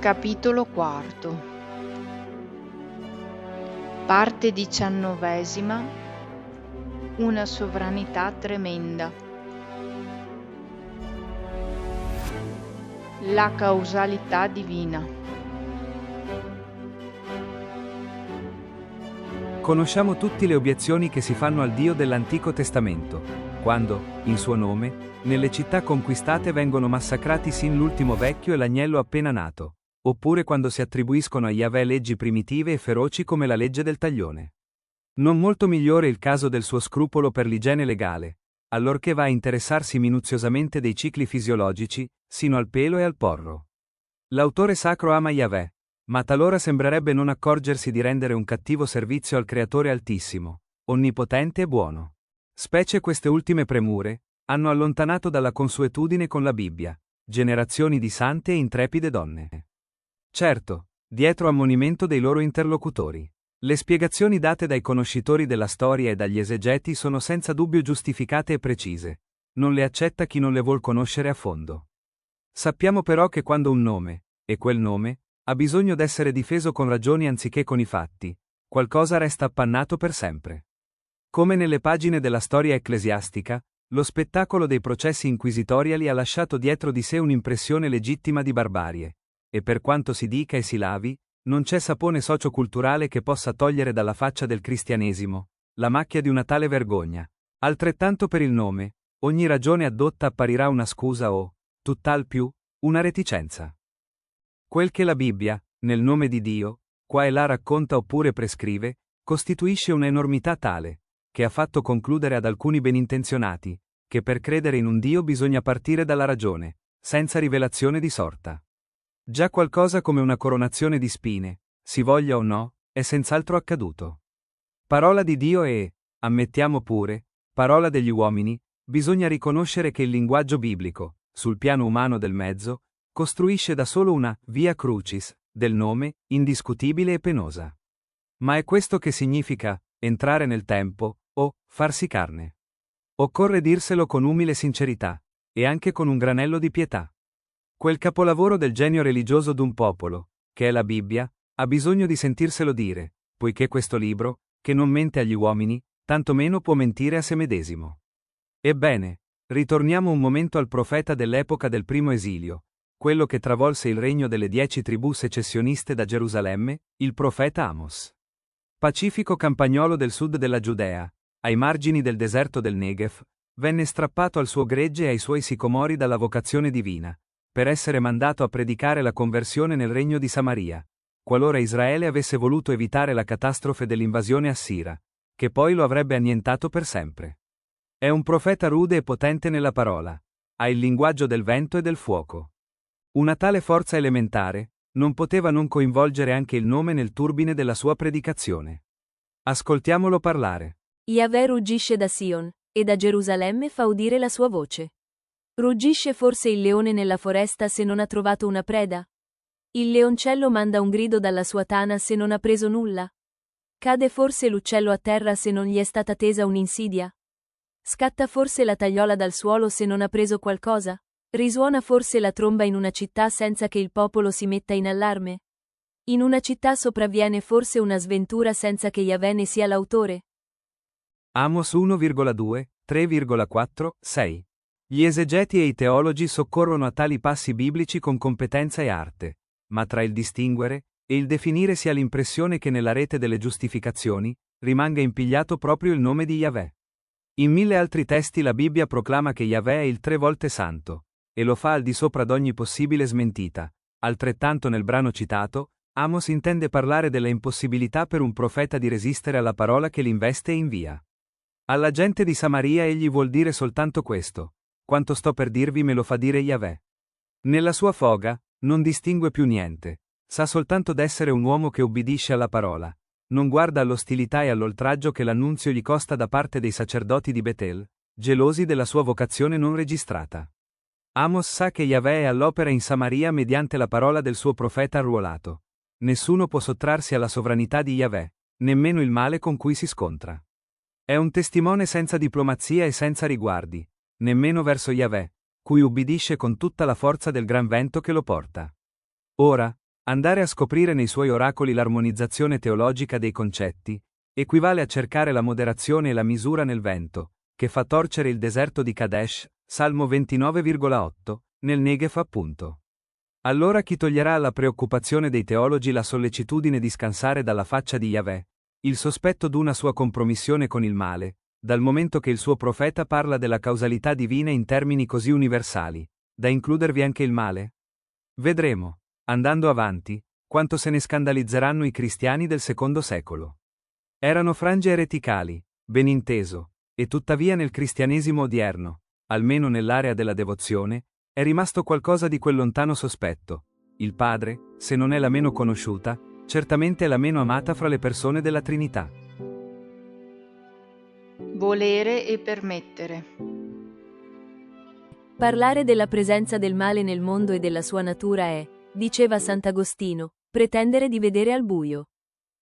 Capitolo IV. Parte 19. Una sovranità tremenda. La causalità divina. Conosciamo tutti le obiezioni che si fanno al Dio dell'Antico Testamento, quando, in suo nome, nelle città conquistate vengono massacrati sin l'ultimo vecchio e l'agnello appena nato, oppure quando si attribuiscono a Yahweh leggi primitive e feroci come la legge del taglione. Non molto migliore il caso del suo scrupolo per l'igiene legale, allorché va a interessarsi minuziosamente dei cicli fisiologici, sino al pelo e al porro. L'autore sacro ama Yahweh, ma talora sembrerebbe non accorgersi di rendere un cattivo servizio al Creatore Altissimo, onnipotente e buono. Specie queste ultime premure hanno allontanato dalla consuetudine con la Bibbia generazioni di sante e intrepide donne. Certo, dietro ammonimento dei loro interlocutori, le spiegazioni date dai conoscitori della storia e dagli esegeti sono senza dubbio giustificate e precise. Non le accetta chi non le vuol conoscere a fondo. Sappiamo però che quando un nome, e quel nome, ha bisogno d'essere difeso con ragioni anziché con i fatti, qualcosa resta appannato per sempre. Come nelle pagine della storia ecclesiastica, lo spettacolo dei processi inquisitoriali ha lasciato dietro di sé un'impressione legittima di barbarie, e per quanto si dica e si lavi, non c'è sapone socioculturale che possa togliere dalla faccia del cristianesimo la macchia di una tale vergogna. Altrettanto per il nome, ogni ragione addotta apparirà una scusa o, tutt'al più, una reticenza. Quel che la Bibbia, nel nome di Dio, qua e là racconta oppure prescrive, costituisce un'enormità tale, che ha fatto concludere ad alcuni benintenzionati, che per credere in un Dio bisogna partire dalla ragione, senza rivelazione di sorta. Già qualcosa come una coronazione di spine, si voglia o no, è senz'altro accaduto. Parola di Dio e, ammettiamo pure, parola degli uomini, bisogna riconoscere che il linguaggio biblico, sul piano umano del mezzo, costruisce da solo una via crucis del nome, indiscutibile e penosa. Ma è questo che significa entrare nel tempo o farsi carne. Occorre dirselo con umile sincerità, e anche con un granello di pietà. Quel capolavoro del genio religioso d'un popolo, che è la Bibbia, ha bisogno di sentirselo dire, poiché questo libro, che non mente agli uomini, tantomeno può mentire a se medesimo. Ebbene, ritorniamo un momento al profeta dell'epoca del primo esilio, quello che travolse il regno delle 10 tribù secessioniste da Gerusalemme, il profeta Amos. Pacifico campagnolo del sud della Giudea, ai margini del deserto del Negev, venne strappato al suo gregge e ai suoi sicomori dalla vocazione divina, per essere mandato a predicare la conversione nel regno di Samaria, qualora Israele avesse voluto evitare la catastrofe dell'invasione assira, che poi lo avrebbe annientato per sempre. È un profeta rude e potente nella parola, ha il linguaggio del vento e del fuoco. Una tale forza elementare non poteva non coinvolgere anche il nome nel turbine della sua predicazione. Ascoltiamolo parlare. Yahweh ruggisce da Sion, e da Gerusalemme fa udire la sua voce. Ruggisce forse il leone nella foresta se non ha trovato una preda? Il leoncello manda un grido dalla sua tana se non ha preso nulla? Cade forse l'uccello a terra se non gli è stata tesa un'insidia? Scatta forse la tagliola dal suolo se non ha preso qualcosa? Risuona forse la tromba in una città senza che il popolo si metta in allarme? In una città sopravviene forse una sventura senza che Yahweh ne sia l'autore? Amos 1,2, 3,4, 6. Gli esegeti e i teologi soccorrono a tali passi biblici con competenza e arte, ma tra il distinguere e il definire si ha l'impressione che nella rete delle giustificazioni rimanga impigliato proprio il nome di Yahweh. In 1000 altri testi la Bibbia proclama che Yahweh è il 3 volte santo, e lo fa al di sopra d'ogni possibile smentita. Altrettanto nel brano citato, Amos intende parlare della impossibilità per un profeta di resistere alla parola che l'investe e invia. Alla gente di Samaria egli vuol dire soltanto questo: quanto sto per dirvi me lo fa dire Yahweh. Nella sua foga, non distingue più niente, sa soltanto d'essere un uomo che ubbidisce alla parola, non guarda all'ostilità e all'oltraggio che l'annunzio gli costa da parte dei sacerdoti di Betel, gelosi della sua vocazione non registrata. Amos sa che Yahweh è all'opera in Samaria mediante la parola del suo profeta arruolato. Nessuno può sottrarsi alla sovranità di Yahweh, nemmeno il male con cui si scontra. È un testimone senza diplomazia e senza riguardi, nemmeno verso Yahweh, cui ubbidisce con tutta la forza del gran vento che lo porta. Ora, Andare a scoprire nei suoi oracoli l'armonizzazione teologica dei concetti equivale a cercare la moderazione e la misura nel vento, che fa torcere il deserto di Kadesh, Salmo 29,8, nel Negev appunto. Allora chi toglierà alla preoccupazione dei teologi la sollecitudine di scansare dalla faccia di Yahweh il sospetto d'una sua compromissione con il male, dal momento che il suo profeta parla della causalità divina in termini così universali, da includervi anche il male? Vedremo, andando avanti, quanto se ne scandalizzeranno i cristiani del secondo secolo. Erano frange ereticali, ben inteso, e tuttavia nel cristianesimo odierno, almeno nell'area della devozione, è rimasto qualcosa di quel lontano sospetto. Il Padre, se non è la meno conosciuta, certamente è la meno amata fra le persone della Trinità. Volere e permettere. Parlare della presenza del male nel mondo e della sua natura è, diceva Sant'Agostino, pretendere di vedere al buio.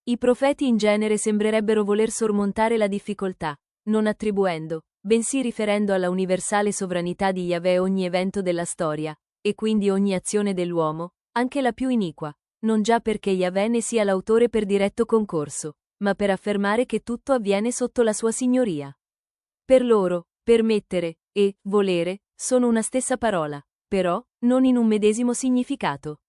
I profeti in genere sembrerebbero voler sormontare la difficoltà, non attribuendo, bensì riferendo alla universale sovranità di Yahweh ogni evento della storia, e quindi ogni azione dell'uomo, anche la più iniqua, non già perché Yahweh ne sia l'autore per diretto concorso, ma per affermare che tutto avviene sotto la sua signoria. Per loro, permettere e volere sono una stessa parola, però non in un medesimo significato.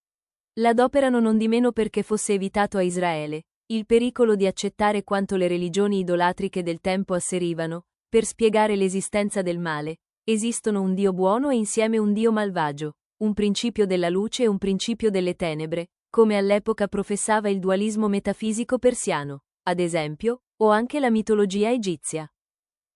L'adoperano nondimeno perché fosse evitato a Israele il pericolo di accettare quanto le religioni idolatriche del tempo asserivano, per spiegare l'esistenza del male. Esistono un Dio buono e insieme un Dio malvagio, un principio della luce e un principio delle tenebre, come all'epoca professava il dualismo metafisico persiano, ad esempio, o anche la mitologia egizia.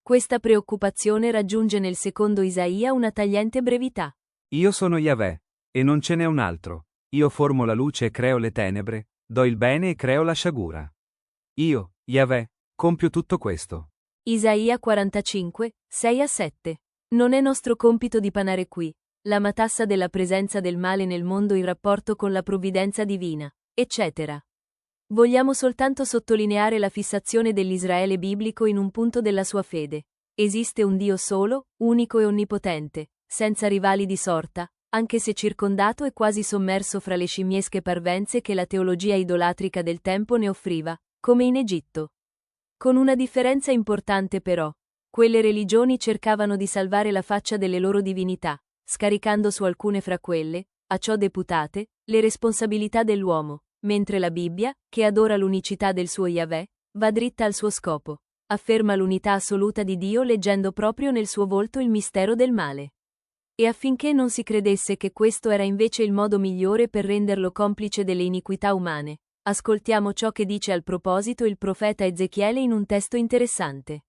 Questa preoccupazione raggiunge nel secondo Isaia una tagliente brevità. Io sono Yahweh, e non ce n'è un altro. Io formo la luce e creo le tenebre, do il bene e creo la sciagura. Io, Yahweh, compio tutto questo. Isaia 45, 6-7. Non è nostro compito dipanare qui la matassa della presenza del male nel mondo in rapporto con la provvidenza divina, eccetera. Vogliamo soltanto sottolineare la fissazione dell'Israele biblico in un punto della sua fede. Esiste un Dio solo, unico e onnipotente, senza rivali di sorta, anche se circondato e quasi sommerso fra le scimmiesche parvenze che la teologia idolatrica del tempo ne offriva, come in Egitto. Con una differenza importante però. Quelle religioni cercavano di salvare la faccia delle loro divinità, scaricando su alcune fra quelle, a ciò deputate, le responsabilità dell'uomo, mentre la Bibbia, che adora l'unicità del suo Yahweh, va dritta al suo scopo, afferma l'unità assoluta di Dio leggendo proprio nel suo volto il mistero del male. E affinché non si credesse che questo era invece il modo migliore per renderlo complice delle iniquità umane, ascoltiamo ciò che dice al proposito il profeta Ezechiele in un testo interessante.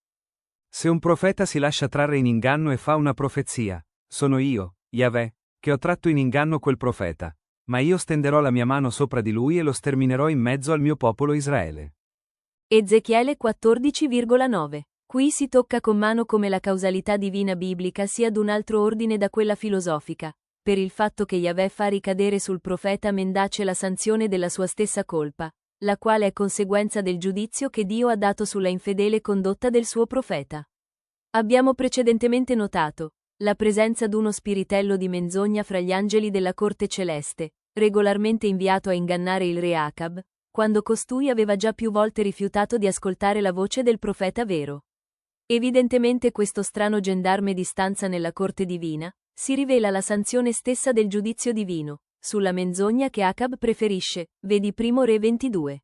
Se un profeta si lascia trarre in inganno e fa una profezia, sono io, Yahweh, che ho tratto in inganno quel profeta, ma io stenderò la mia mano sopra di lui e lo sterminerò in mezzo al mio popolo Israele. Ezechiele 14,9. Qui si tocca con mano come la causalità divina biblica sia d'un altro ordine da quella filosofica, per il fatto che Yahweh fa ricadere sul profeta mendace la sanzione della sua stessa colpa, la quale è conseguenza del giudizio che Dio ha dato sulla infedele condotta del suo profeta. Abbiamo precedentemente notato la presenza d'uno spiritello di menzogna fra gli angeli della corte celeste, regolarmente inviato a ingannare il re Acab, quando costui aveva già più volte rifiutato di ascoltare la voce del profeta vero. Evidentemente questo strano gendarme di stanza nella corte divina si rivela la sanzione stessa del giudizio divino, sulla menzogna che Acab preferisce, vedi Primo Re 22.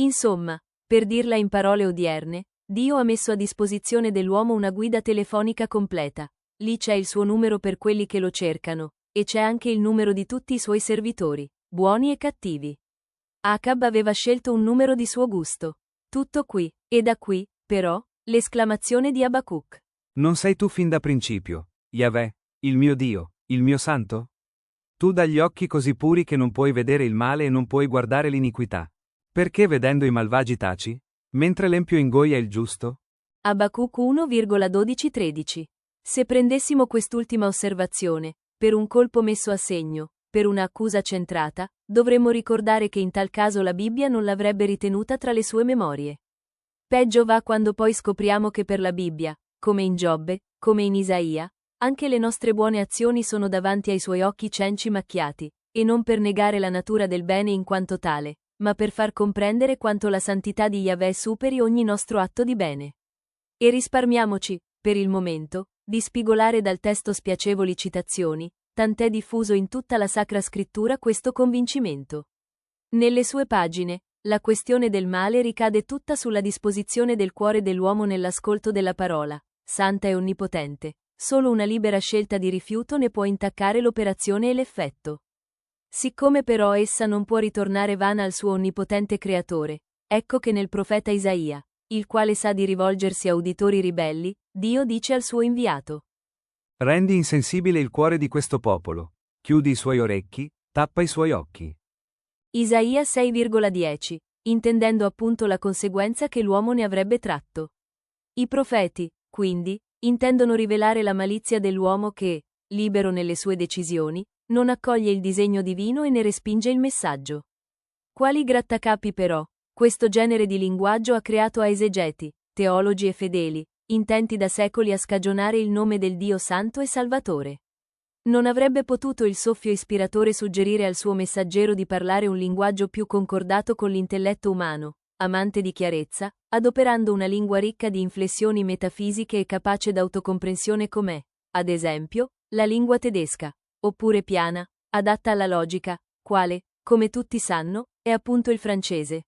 Insomma, per dirla in parole odierne, Dio ha messo a disposizione dell'uomo una guida telefonica completa. Lì c'è il suo numero per quelli che lo cercano, e c'è anche il numero di tutti i suoi servitori, buoni e cattivi. Acab aveva scelto un numero di suo gusto. Tutto qui, e da qui, però, l'esclamazione di Abacuc. Non sei tu fin da principio, Yahweh, il mio Dio, il mio santo? Tu dagli occhi così puri che non puoi vedere il male e non puoi guardare l'iniquità. Perché vedendo i malvagi taci? Mentre l'empio ingoia il giusto? Abacuc 1,12-13. Se prendessimo quest'ultima osservazione, per un colpo messo a segno, per una accusa centrata, dovremmo ricordare che in tal caso la Bibbia non l'avrebbe ritenuta tra le sue memorie. Peggio va quando poi scopriamo che per la Bibbia, come in Giobbe, come in Isaia, anche le nostre buone azioni sono davanti ai suoi occhi cenci macchiati, e non per negare la natura del bene in quanto tale, ma per far comprendere quanto la santità di Yahweh superi ogni nostro atto di bene. E risparmiamoci, per il momento, di spigolare dal testo spiacevoli citazioni, tant'è diffuso in tutta la Sacra Scrittura questo convincimento. Nelle sue pagine, la questione del male ricade tutta sulla disposizione del cuore dell'uomo nell'ascolto della parola, santa e onnipotente. Solo una libera scelta di rifiuto ne può intaccare l'operazione e l'effetto. Siccome però essa non può ritornare vana al suo onnipotente creatore, ecco che nel profeta Isaia, il quale sa di rivolgersi a uditori ribelli, Dio dice al suo inviato: Rendi insensibile il cuore di questo popolo, chiudi i suoi orecchi, tappa i suoi occhi. Isaia 6,10, intendendo appunto la conseguenza che l'uomo ne avrebbe tratto. I profeti, quindi, intendono rivelare la malizia dell'uomo che, libero nelle sue decisioni, non accoglie il disegno divino e ne respinge il messaggio. Quali grattacapi però, questo genere di linguaggio ha creato a esegeti, teologi e fedeli, intenti da secoli a scagionare il nome del Dio Santo e Salvatore. Non avrebbe potuto il soffio ispiratore suggerire al suo messaggero di parlare un linguaggio più concordato con l'intelletto umano, amante di chiarezza, adoperando una lingua ricca di inflessioni metafisiche e capace d'autocomprensione come, ad esempio, la lingua tedesca, oppure piana, adatta alla logica, quale, come tutti sanno, è appunto il francese.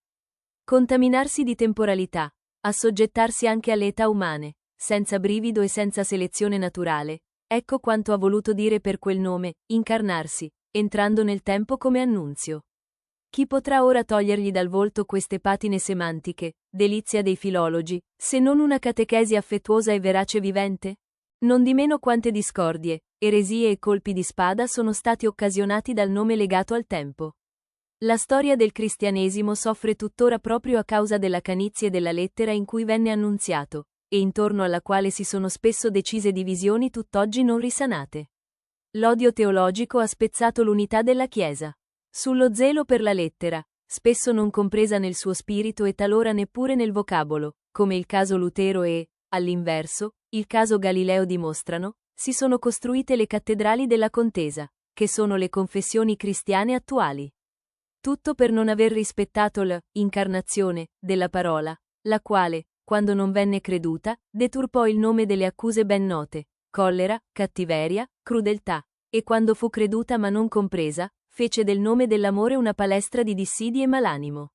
Contaminarsi di temporalità, assoggettarsi anche alle età umane, senza brivido e senza selezione naturale, ecco quanto ha voluto dire per quel nome, incarnarsi, entrando nel tempo come annunzio. Chi potrà ora togliergli dal volto queste patine semantiche, delizia dei filologi, se non una catechesi affettuosa e verace vivente? Nondimeno quante discordie, eresie e colpi di spada sono stati occasionati dal nome legato al tempo. La storia del cristianesimo soffre tuttora proprio a causa della canizie della lettera in cui venne annunziato, e intorno alla quale si sono spesso decise divisioni tutt'oggi non risanate. L'odio teologico ha spezzato l'unità della Chiesa. Sullo zelo per la lettera, spesso non compresa nel suo spirito e talora neppure nel vocabolo, come il caso Lutero e, all'inverso, il caso Galileo dimostrano, si sono costruite le cattedrali della contesa, che sono le confessioni cristiane attuali. Tutto per non aver rispettato l'incarnazione della parola, la quale, quando non venne creduta, deturpò il nome delle accuse ben note, collera, cattiveria, crudeltà, e quando fu creduta ma non compresa, fece del nome dell'amore una palestra di dissidi e malanimo.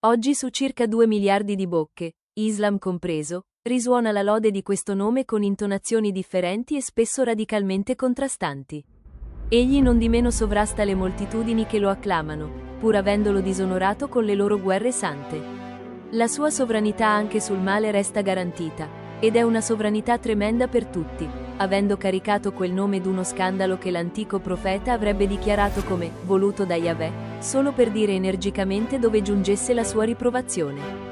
Oggi su circa 2 miliardi di bocche, Islam compreso, risuona la lode di questo nome con intonazioni differenti e spesso radicalmente contrastanti. Egli nondimeno sovrasta le moltitudini che lo acclamano, pur avendolo disonorato con le loro guerre sante. La sua sovranità anche sul male resta garantita, ed è una sovranità tremenda per tutti, avendo caricato quel nome d'uno scandalo che l'antico profeta avrebbe dichiarato come voluto da Yahweh, solo per dire energicamente dove giungesse la sua riprovazione.